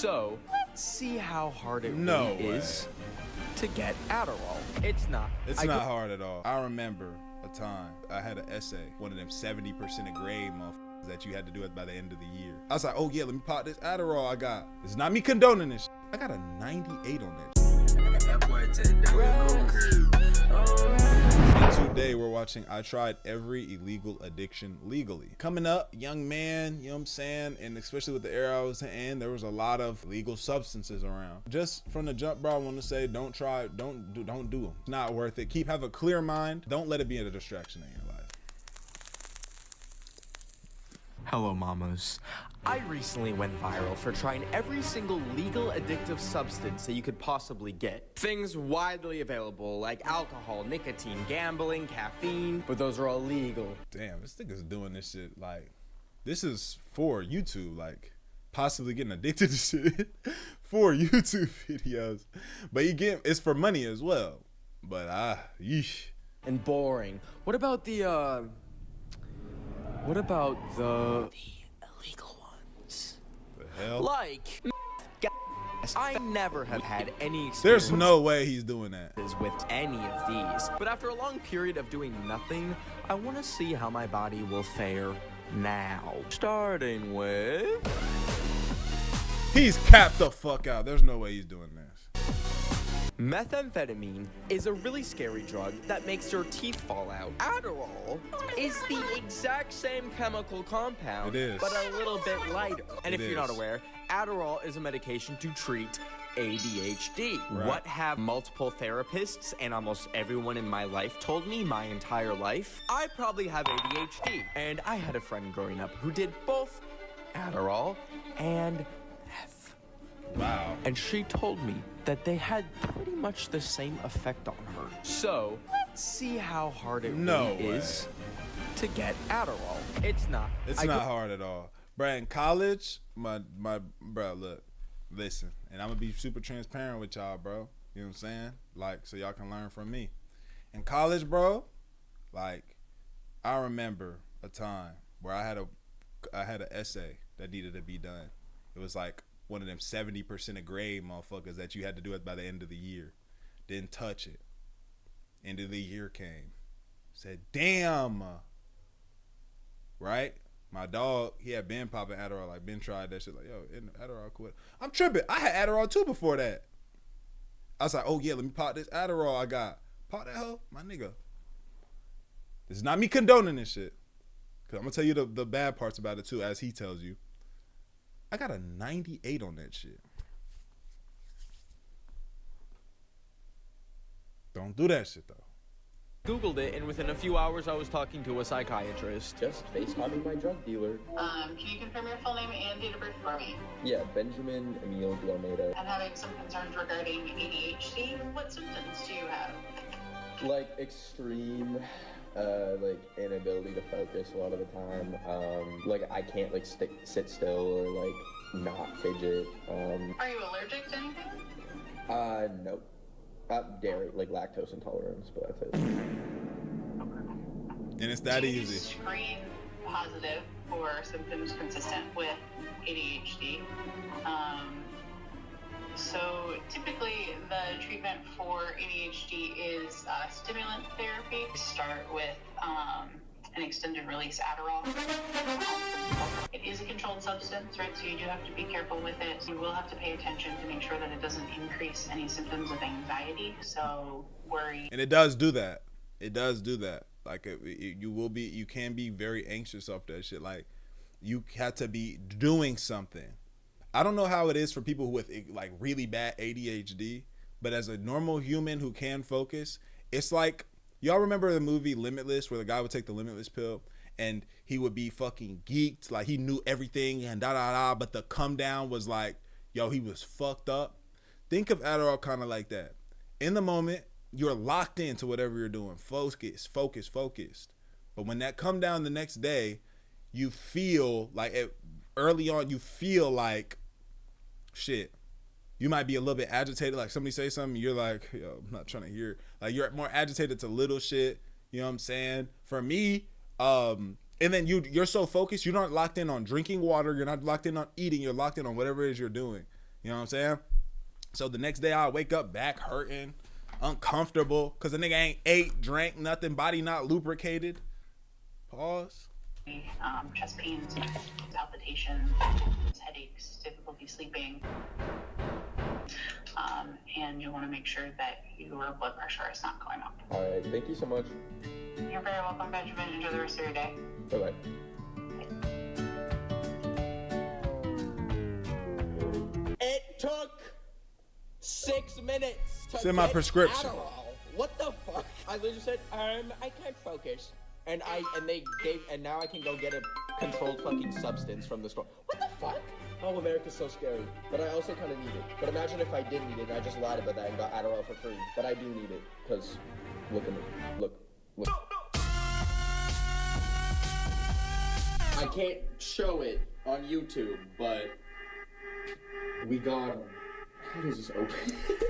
So let's see how hard it No really is to get Aderall. It's not. It's not hard at all. I remember a time I had an essay, one of them 70% of grade motherfuckers that you had to do it by the end of the year. I was like, oh yeah, let me pop this Aderall I got. It's not me condoning this. I got a 98 on that. And today we're watching I Tried Every Illegal Addiction Legally. Coming up, young man, you know what I'm saying? And especially with the era I was in, there was a lot of illegal substances around. Just from the jump, bro, I want to say don't do them. It's not worth it. Have a clear mind. Don't let it be a distraction in your life. Hello, mamas. I recently went viral for trying every single legal addictive substance that you could possibly get. Things widely available like alcohol, nicotine, gambling, caffeine, but those are all legal. Damn, this nigga's doing this shit like, this is for YouTube, like possibly getting addicted to shit for YouTube videos. But it's for money as well. But yeesh. And boring. What about the illegal ones? The hell? Like, I never have had any experience. There's no way he's doing that. With any of these. But after a long period of doing nothing, I want to see how my body will fare now. Starting with... He's capped the fuck out. There's no way he's doing this. Methamphetamine is a really scary drug that makes your teeth fall out. Adderall is the exact same chemical compound, but a little bit lighter. And if you're not aware, Adderall is a medication to treat ADHD. Right. What have multiple therapists and almost everyone in my life told me my entire life? I probably have ADHD. And I had a friend growing up who did both Adderall and meth. Wow. And she told me that they had pretty much the same effect on her. So let's see how hard it really is to get Adderall. It's not. It's not hard at all. Bruh, in college, my bruh, look, listen, and I'm gonna be super transparent with y'all, bro. You know what I'm saying? Like, so y'all can learn from me. In college, bro, like, I remember a time where I had an essay that needed to be done. It was like one of them 70% of grade motherfuckers that you had to do it by the end of the year. Didn't touch it. End of the year came. Said, damn. Right? My dog, he had been popping Aderall. Like, been tried that shit. Like, yo, Aderall quit. I'm tripping. I had Aderall too before that. I was like, oh yeah, let me pop this Aderall I got. Pop that hoe, my nigga. This is not me condoning this shit. Cause I'm gonna tell you the bad parts about it too, as he tells you. I got a 98 on that shit. Don't do that shit though. Googled it, and within a few hours I was talking to a psychiatrist. Just FaceTiming my drug dealer. Can you confirm your full name and date of birth for me? Yeah, Benjamin Emil de Almeida. I'm having some concerns regarding ADHD. What symptoms do you have? Like extreme, like inability to focus a lot of the time. Like I can't like sit still or like not fidget. Are you allergic to anything? No. Dairy, like lactose intolerance, but that's it. And it's that easy. Screen positive for symptoms consistent with ADHD. So typically the treatment for ADHD is stimulant therapy. Start with an extended release Aderall. It is a controlled substance, right? So you do have to be careful with it. You will have to pay attention to make sure that it doesn't increase any symptoms of anxiety. So worry. And it does do that. It does do that. Like you can be very anxious off that shit. Like you have to be doing something. I don't know how it is for people with like really bad ADHD, but as a normal human who can focus, it's like, y'all remember the movie Limitless where the guy would take the Limitless pill and he would be fucking geeked, like he knew everything and da, but the come down was like, yo, he was fucked up. Think of Aderall kind of like that. In the moment, you're locked into whatever you're doing, focused. But when that come down the next day, you feel like early on, you feel like shit. You might be a little bit agitated, like somebody say something, you're like, yo, I'm not trying to hear. Like you're more agitated to little shit. You know what I'm saying? For me, and then you're so focused, you're not locked in on drinking water, you're not locked in on eating, you're locked in on whatever it is you're doing. You know what I'm saying? So the next day I wake up back hurting, uncomfortable, because the nigga ain't ate, drank, nothing, body not lubricated. Pause. Chest pains, palpitations, headaches, difficulty sleeping. And you want to make sure that your blood pressure is not going up. All right, thank you so much. You're very welcome, Benjamin. Enjoy the rest of your day. Bye-bye. It took 6 minutes to Send my get prescription. Adderall. What the fuck? I literally said, I can't focus. And now I can go get a controlled fucking substance from the store. What the fuck? Oh, America's so scary. But I also kind of need it. But imagine if I did need it and I just lied about that and got Adderall for free. But I do need it, because look at me. Look. I can't show it on YouTube, but we got... How does this open?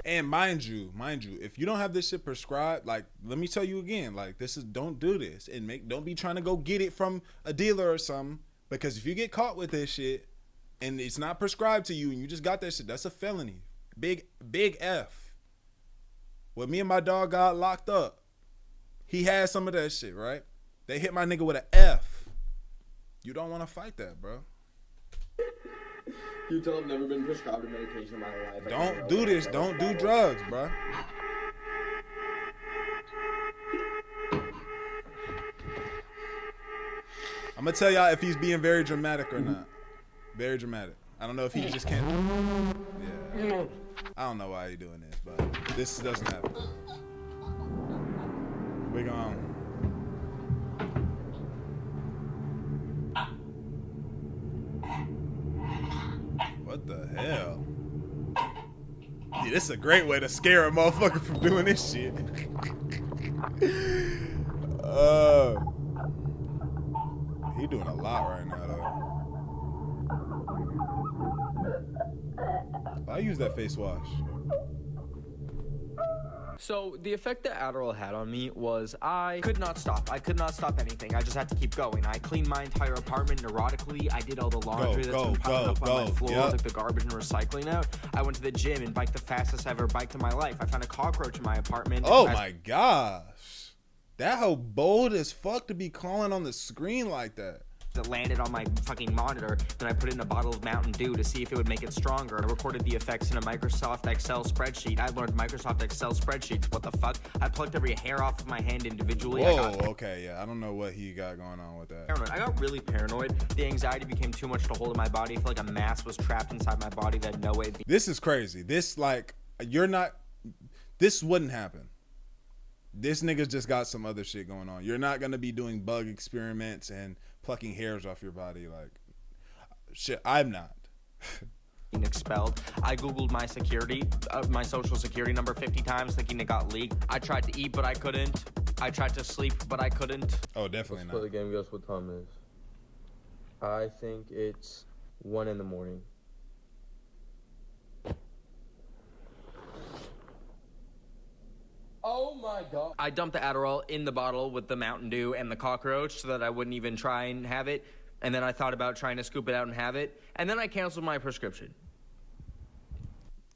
And mind you, if you don't have this shit prescribed, like, let me tell you again, like, don't do this, and don't be trying to go get it from a dealer or something, because if you get caught with this shit and it's not prescribed to you and you just got that shit, that's a felony. Big F. When me and my dog got locked up, he had some of that shit, right? They hit my nigga with an F. You don't want to fight that, bro. You tell I've never been prescribed a medication in my life. Don't do this. Don't do drugs, bro. I'm gonna tell y'all if he's being very dramatic or not. Very dramatic. I don't know if he just can't. Yeah. I don't know why he's doing this, but this doesn't happen. We gone. What the hell? Yeah, this is a great way to scare a motherfucker from doing this shit. He doing a lot right now, though. I use that face wash. So the effect that Aderall had on me was I could not stop. I could not stop anything. I just had to keep going. I cleaned my entire apartment neurotically. I did all the laundry that's been piling up on my floor, took the garbage and recycling out. I went to the gym and biked the fastest I've ever biked in my life. I found a cockroach in my apartment. Oh my gosh. That hoe bold as fuck to be calling on the screen like that. That landed on my fucking monitor. Then I put it in a bottle of Mountain Dew to see if it would make it stronger. I recorded the effects in a Microsoft Excel spreadsheet. I learned Microsoft Excel spreadsheets. What the fuck? I plucked every hair off of my hand individually. Whoa, okay, yeah. I don't know what he got going on with that. Paranoid. I got really paranoid. The anxiety became too much to hold in my body. I feel like a mass was trapped inside my body that no way. This is crazy. This, like, this wouldn't happen. This nigga's just got some other shit going on. You're not gonna be doing bug experiments and plucking hairs off your body, like, shit. I'm not. Expelled. I googled my social security number 50 times thinking it got leaked. I tried to eat but I couldn't. I tried to sleep but I couldn't. Oh, definitely not. Let's play the game. Guess what time it is? I think it's 1 in the morning. Oh my god. I dumped the Aderall in the bottle with the Mountain Dew and the cockroach so that I wouldn't even try and have it. And then I thought about trying to scoop it out and have it. And then I canceled my prescription.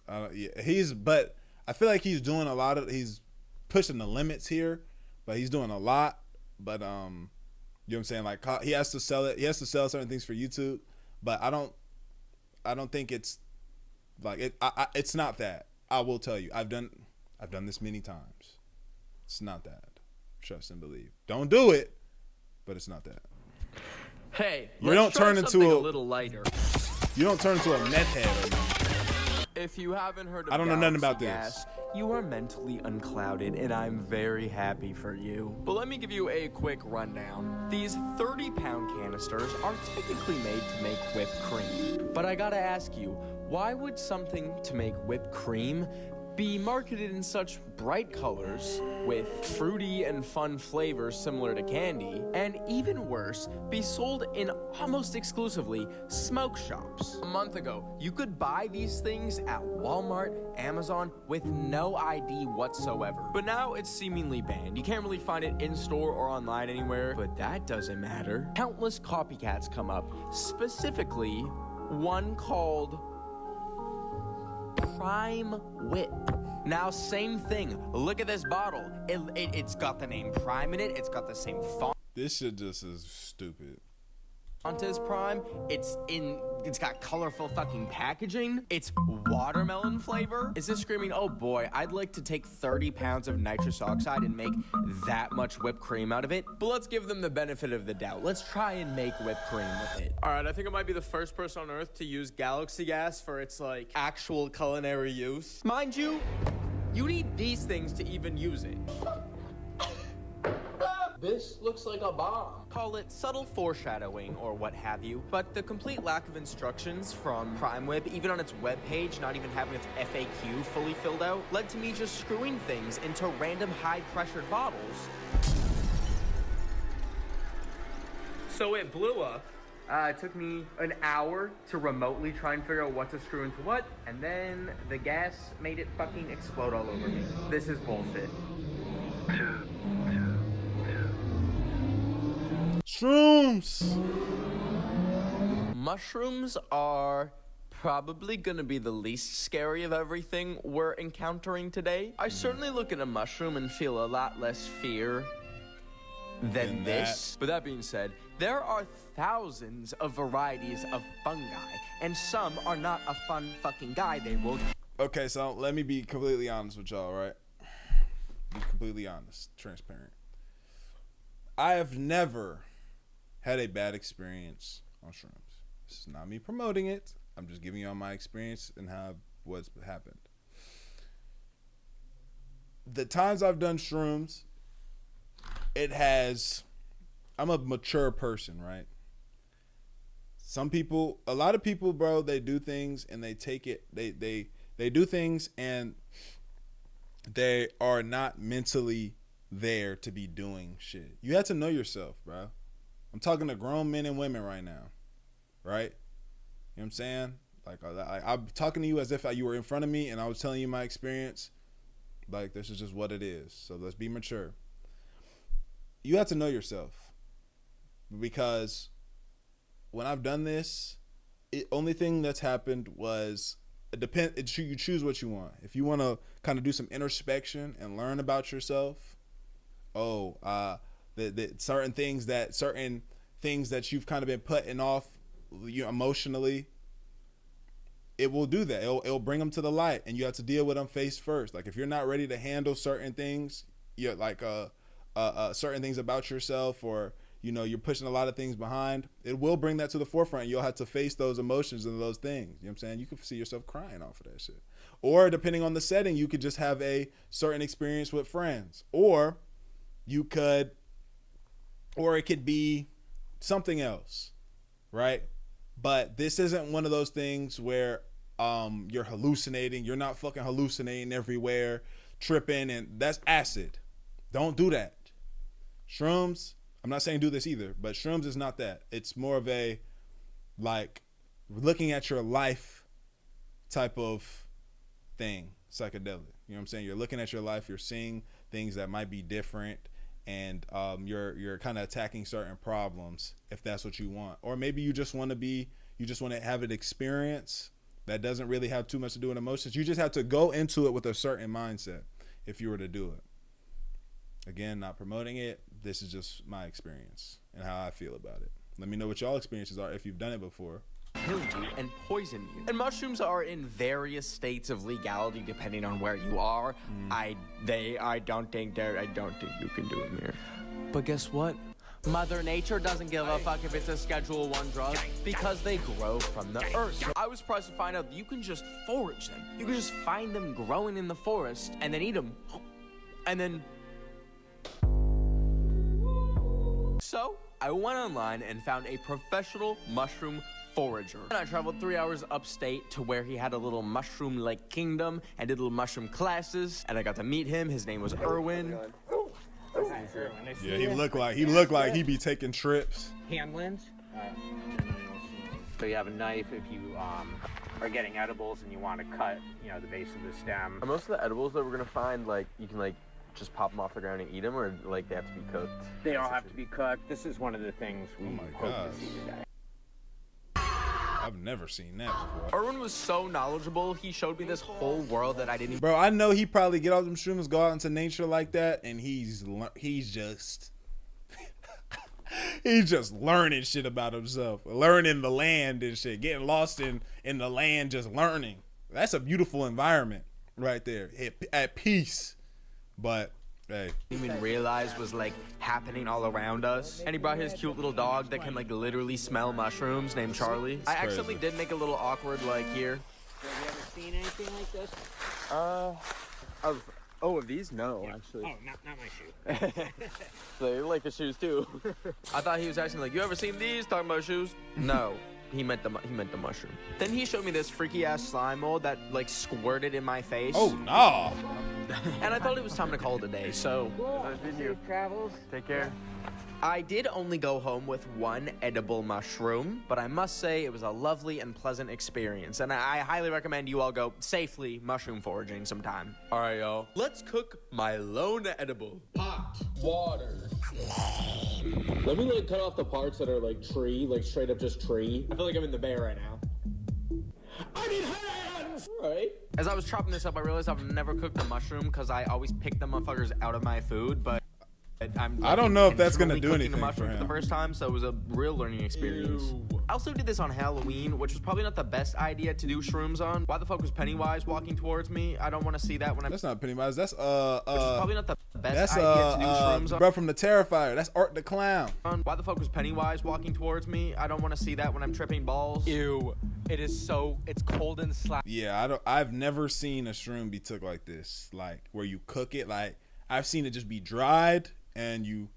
Yeah, but I feel like he's doing he's pushing the limits here, but he's doing a lot. But you know what I'm saying? Like, he has to sell it. He has to sell certain things for YouTube. But I don't think it's like it. It's not that. I will tell you. I've done this many times. It's not that. Trust and believe. Don't do it, but it's not that. Hey, you don't turn into a little lighter. You don't turn into a meth head or nothing. If you haven't heard of I don't know nothing about gas, this. You are mentally unclouded, and I'm very happy for you. But let me give you a quick rundown. These 30-pound canisters are typically made to make whipped cream. But I gotta ask you, why would something to make whipped cream be marketed in such bright colors with fruity and fun flavors similar to candy, and even worse, be sold in almost exclusively smoke shops? A month ago, you could buy these things at Walmart, Amazon with no ID whatsoever. But now it's seemingly banned. You can't really find it in store or online anywhere, but that doesn't matter. Countless copycats come up, specifically one called Prime Whip. Now, same thing. Look at this bottle. It's got the name Prime in it. It's got the same font. This shit just is stupid. As Prime. It's got colorful fucking packaging. It's watermelon flavor. Is this screaming, oh boy, I'd like to take 30 pounds of nitrous oxide and make that much whipped cream out of it? But let's give them the benefit of the doubt. Let's try and make whipped cream with it. All right, I think I might be the first person on Earth to use galaxy gas for its, like, actual culinary use. Mind you, you need these things to even use it. This looks like a bomb. Call it subtle foreshadowing or what have you, but the complete lack of instructions from Prime Whip, even on its webpage, not even having its FAQ fully filled out, led to me just screwing things into random high-pressured bottles. So it blew up. It took me an hour to remotely try and figure out what to screw into what, and then the gas made it fucking explode all over me. This is bullshit. Shrooms! Mushrooms are probably gonna be the least scary of everything we're encountering today. I certainly look at a mushroom and feel a lot less fear than this. But that being said, there are thousands of varieties of fungi, and some are not a fun fucking guy. They will. Okay, so let me be completely honest with y'all, right? Be completely honest, transparent. I have never had a bad experience on shrooms. This is not me promoting it. I'm just giving y'all my experience and what's happened. The times I've done shrooms, I'm a mature person, right? A lot of people, bro, they do things and they take it, they do things and they are not mentally there to be doing shit. You have to know yourself, bro. I'm talking to grown men and women right now, right? You know what I'm saying? Like, I'm talking to you as if you were in front of me and I was telling you my experience. Like, this is just what it is. So let's be mature. You have to know yourself, because when I've done this, only thing that's happened was you choose what you want. If you want to kind of do some introspection and learn about yourself, certain things that you've kind of been putting off, emotionally, it will do that. It'll bring them to the light, and you have to deal with them face first. Like, if you're not ready to handle certain things, you're like certain things about yourself, or you're pushing a lot of things behind, it will bring that to the forefront. You'll have to face those emotions and those things. You know what I'm saying? You could see yourself crying off of that shit. Or depending on the setting, you could just have a certain experience with friends, or it could be something else, right? But this isn't one of those things where you're hallucinating. You're not fucking hallucinating everywhere, tripping, and that's acid. Don't do that. Shrooms, I'm not saying do this either, but shrooms is not that. It's more of a, like, looking at your life type of thing, psychedelic. You know what I'm saying? You're looking at your life, you're seeing things that might be different, and you're kind of attacking certain problems if that's what you want. Or maybe you just want to have an experience that doesn't really have too much to do with emotions. You just have to go into it with a certain mindset if you were to do it. Again, not promoting it. This is just my experience and how I feel about it. Let me know what y'all experiences are if you've done it before. Kill you and poison you. And mushrooms are in various states of legality depending on where you are. I don't think you can do them here. But guess what? Mother Nature doesn't give a fuck if it's a Schedule 1 drug, because they grow from the earth. So I was surprised to find out that you can just forage them. You can just find them growing in the forest and then eat them. And then... So I went online and found a professional mushroom forager. And I traveled 3 hours upstate to where he had a little mushroom-like kingdom and did little mushroom classes. And I got to meet him. His name was Erwin. Yeah, he looked like he'd be taking trips. Handlands. So you have a knife if you are getting edibles and you want to cut, the base of the stem. Are most of the edibles that we're gonna find, like, you can, like, just pop them off the ground and eat them, or, like, they have to be cooked? They all have to be cooked. This is one of the things we hope to see today. I've never seen that before. Erwin was so knowledgeable, he showed me this whole world that I didn't even... Bro, I know he probably get off them shrooms, go out into nature like that, and he's just he's just learning shit about himself, learning the land and shit, getting lost in the land, just learning. That's a beautiful environment right there, at peace. But hey, even realize was like happening all around us. And he brought his cute little dog that can like literally smell mushrooms named Charlie. I accidentally did make a little awkward like here. Have you ever seen anything like this? Of these? No, actually. Oh, not my shoe. They like the shoes too. I thought he was asking like, you ever seen these? Talking about shoes? No. He meant the mushroom. Then he showed me this freaky ass slime mold that like squirted in my face. oh no. And I thought it was time to call it a day. So Safe travels. take care. I did only go home with one edible mushroom, but I must say it was a lovely and pleasant experience, and I highly recommend you all go safely mushroom foraging sometime. All right, y'all. Let's cook my lone edible. Hot water. Let me like cut off the parts that are like tree, like straight up just tree. I feel like I'm in the bay right now. I need hands! Right? As I was chopping this up, I realized I've never cooked a mushroom because I always pick the motherfuckers out of my food, but I don't know if that's gonna do cooking anything a mushroom for for the him. first time, so it was a real learning experience. Ew. I also did this on Halloween, which was probably not the best idea to do shrooms on. Why the fuck was Pennywise walking towards me? I don't want to see that when I'm... That's not Pennywise. That's which is probably not the best that's idea to do shrooms on. bro from the Terrifier. That's Art the Clown. Why the fuck was Pennywise walking towards me? I don't want to see that when I'm tripping balls. Ew. It is so, it's cold and slap. Yeah, I've never seen a shroom be took like this, like where you cook it. Like I've seen it just be dried and you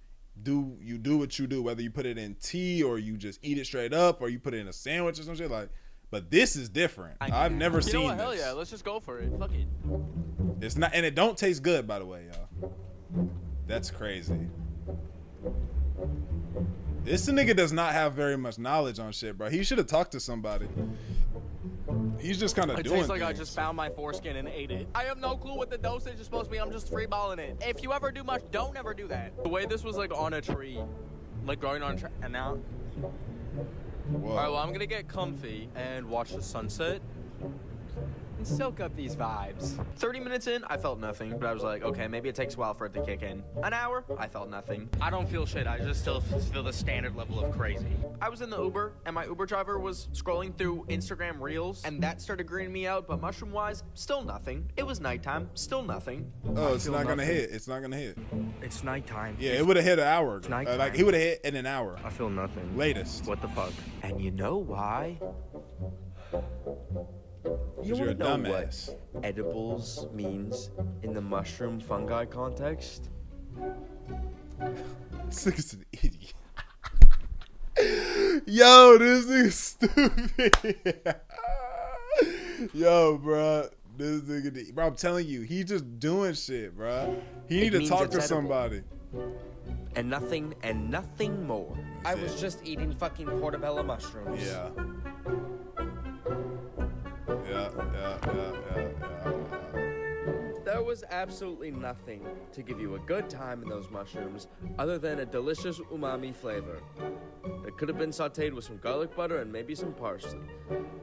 do what you do, whether you put it in tea or you just eat it straight up or you put it in a sandwich or some shit. Like, but this is different. I've never You seen know what? this. Hell yeah. Let's just go for it. Fuck it. It's not, and it don't taste good, by the way, y'all. That's crazy. This nigga does not have very much knowledge on shit, bro. He should have talked to somebody. He's just kind of It doing tastes like I things. just found my foreskin and ate it. I have no clue what the dosage is supposed to be. I'm just freeballing it. If you ever do much, don't ever do that. The way this was like on a tree, like growing on a tree, and now. Whoa. All right, well, I'm gonna get comfy and watch the sunset and soak up these vibes. 30 minutes in, I felt nothing, but I was like, okay, maybe it takes a while for it to kick in. An hour, I felt nothing. I don't feel shit. I just still feel the standard level of crazy. I was in the Uber, and my Uber driver was scrolling through Instagram Reels, and that started greening me out, but mushroom-wise, still nothing. It was nighttime, still nothing. Oh, it's not gonna hit. It's not gonna hit. It's nighttime. Yeah, it would have hit an hour ago. nighttime. Like he would have hit in an hour. I feel nothing. Latest. What the fuck? And you know why? You You're a wanna know dumbass. what edibles means in the mushroom fungi context? This nigga's an idiot. Yo, this nigga's stupid. Yo, bro. This nigga, bro, I'm telling you, he just doing shit, bro. He need to means talk it's to edible. somebody. And nothing more. I was just eating fucking portobello mushrooms. Yeah. There was absolutely nothing to give you a good time in those mushrooms other than a delicious umami flavor. It could have been sauteed with some garlic butter and maybe some parsley.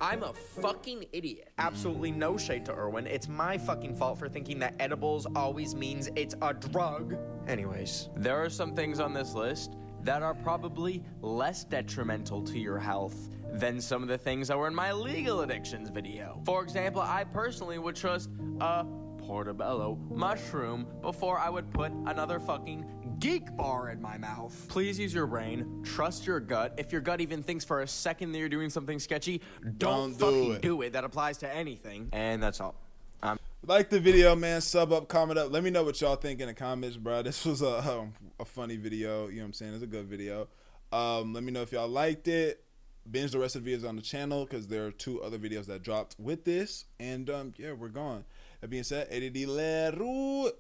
I'm a fucking idiot. Absolutely no shade to Erwin. It's my fucking fault for thinking that edibles always means it's a drug. Anyways, there are some things on this list that are probably less detrimental to your health than some of the things that were in my legal addictions video. For example, I personally would trust a portobello mushroom before I would put another fucking geek bar in my mouth. Please use your brain, trust your gut. If your gut even thinks for a second that you're doing something sketchy, don't fucking do it. That applies to anything. And that's all. Like the video, man. Sub up, comment up. Let me know what y'all think in the comments, bro. This was a funny video. You know what I'm saying? It's a good video. Let me know if y'all liked it. Binge the rest of the videos on the channel because there are 2 other videos that dropped with this. And yeah, we're gone. That being said, ADD Leroux.